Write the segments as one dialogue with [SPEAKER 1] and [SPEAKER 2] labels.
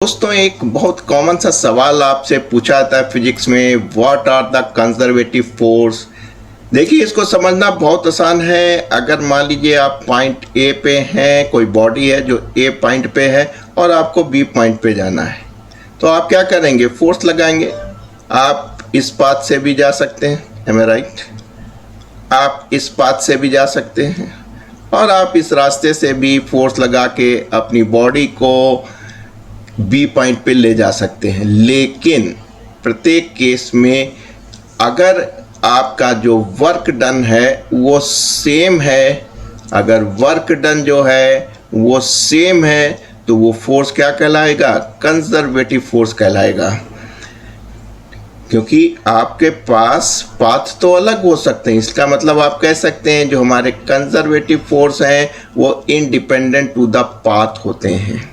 [SPEAKER 1] दोस्तों एक बहुत कॉमन सा सवाल आपसे पूछा था फिजिक्स में, what are the conservative force. देखिए इसको समझना बहुत आसान है। अगर मान लीजिए आप पॉइंट ए पे हैं, कोई बॉडी है जो ए पॉइंट पे है और आपको बी पॉइंट पे जाना है, तो आप क्या करेंगे? फोर्स लगाएंगे। आप इस पाथ से भी जा सकते हैं, एम आई राइट? आप इस पाथ से भी जा सकते हैं और आप इस रास्ते से भी फोर्स लगा के अपनी बॉडी को बी पॉइंट पे ले जा सकते हैं। लेकिन प्रत्येक केस में अगर आपका जो वर्क डन है वो सेम है, अगर वर्क डन जो है वो सेम है, तो वो फोर्स क्या कहलाएगा? कंजर्वेटिव फोर्स कहलाएगा। क्योंकि आपके पास पाथ तो अलग हो सकते हैं, इसका मतलब आप कह सकते हैं जो हमारे कंजर्वेटिव फोर्स हैं वो इंडिपेंडेंट टू द पाथ होते हैं।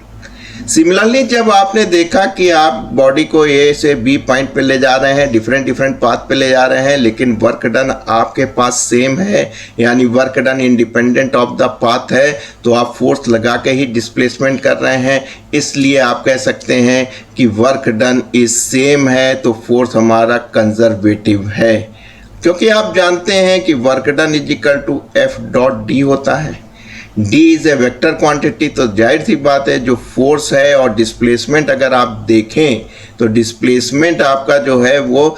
[SPEAKER 1] सिमिलरली जब आपने देखा कि आप बॉडी को ए से बी पॉइंट पे ले जा रहे हैं, डिफरेंट पाथ पे ले जा रहे हैं, लेकिन वर्क डन आपके पास सेम है, यानी work done independent of the path है, तो आप फोर्स लगा के ही डिस्प्लेसमेंट कर रहे हैं। इसलिए आप कह सकते हैं कि वर्क डन इज सेम है, तो फोर्स हमारा कंजर्वेटिव है। क्योंकि आप जानते हैं कि work done is equal to F dot D होता है। D is a vector quantity, तो जाहिर सी बात है जो फोर्स है और डिस्प्लेसमेंट अगर आप देखें तो डिस्प्लेसमेंट आपका जो है वो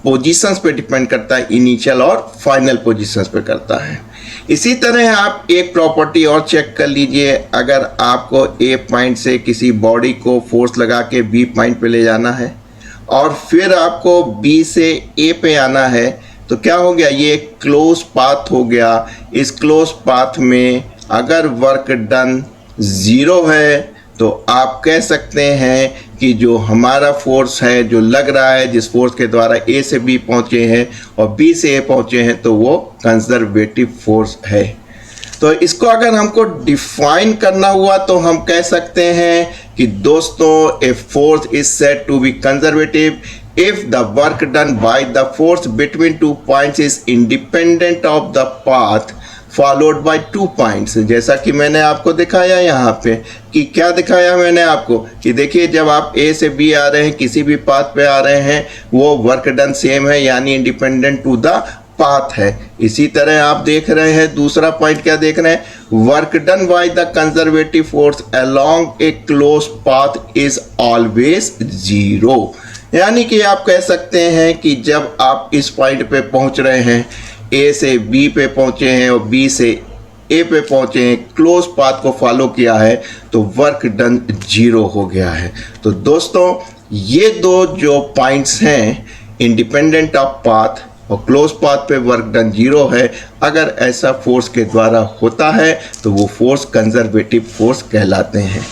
[SPEAKER 1] पोजीशंस पे डिपेंड करता है, इनिशियल और फाइनल पोजीशंस पे करता है। इसी तरह आप एक प्रॉपर्टी और चेक कर लीजिए। अगर आपको ए पॉइंट से किसी बॉडी को फोर्स लगा के बी पॉइंट पे ले जाना है और फिर आपको बी से ए पे आना है, तो क्या हो गया? ये एक क्लोज पाथ हो गया। इस क्लोज पाथ में अगर वर्क डन 0 है तो आप कह सकते हैं कि जो हमारा फोर्स है जो लग रहा है, जिस फोर्स के द्वारा ए से बी पहुंचे हैं और बी से ए पहुंचे हैं, तो वो कंजर्वेटिव फोर्स है। तो इसको अगर हमको डिफाइन करना हुआ तो हम कह सकते हैं कि दोस्तों a force is said to be conservative if the work done by the force between two points is independent of the path followed by two points। जैसा कि मैंने आपको दिखाया यहाँ पे, कि क्या दिखाया मैंने आपको कि देखिए जब आप A से B आ रहे हैं, किसी भी पाथ पे आ रहे हैं, वो वर्क डन सेम है, यानी इंडिपेंडेंट टू द पाथ है। इसी तरह आप देख रहे हैं दूसरा पॉइंट, क्या देख रहे हैं? Work done by the conservative force along A close path is always 0। यानी कि आप कह सकते हैं कि जब आप इस पॉइंट पे पहुंच रहे हैं, ए से बी पे पहुंचे हैं और बी से ए पे पहुंचे हैं, क्लोज पाथ को फॉलो किया है, तो वर्क डन 0 हो गया है। तो दोस्तों ये दो जो पॉइंट्स हैं, इंडिपेंडेंट ऑफ पाथ और क्लोज पाथ पे वर्क डन 0 है, अगर ऐसा फोर्स के द्वारा होता है तो वो फोर्स कंजर्वेटिव फोर्स कहलाते हैं।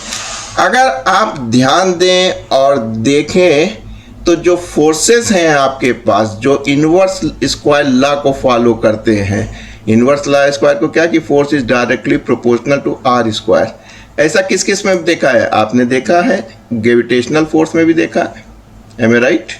[SPEAKER 1] अगर आप ध्यान दें और देखें तो जो फोर्सेस हैं आपके पास, जो इनवर्स स्क्वायर लॉ को फॉलो करते हैं, इनवर्स लॉ स्क्वायर को क्या कि force is directly proportional to R square. ऐसा किस किस में देखा है? आपने देखा है ग्रेविटेशनल फोर्स में भी देखा है, एम आई राइट?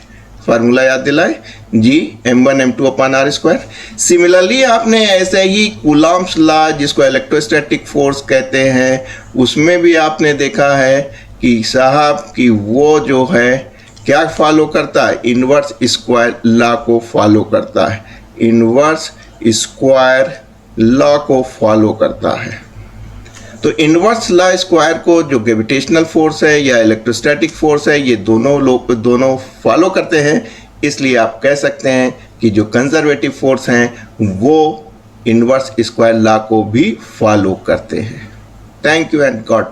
[SPEAKER 1] फार्मूला याद दिलाए जी, m1 m2 upon R square. Similarly आपने ऐसे ही कूलॉम्स लॉ, जिसको इलेक्ट्रोस्टैटिक फोर्स कहते हैं, उसमें भी आपने देखा है कि साहब कि वो जो है क्या फॉलो करता है? इनवर्स स्क्वायर लॉ को फॉलो करता है, इनवर्स स्क्वायर लॉ को फॉलो करता है। तो इनवर्स लॉ स्क्वायर को जो ग्रेविटेशनल फोर्स है या इलेक्ट्रोस्टैटिक फोर्स है, ये दोनों फॉलो करते हैं। इसलिए आप कह सकते हैं कि जो कंजर्वेटिव फोर्स हैं वो इनवर्स स्क्वायर लॉ को भी फॉलो करते हैं। Thank you and God bless.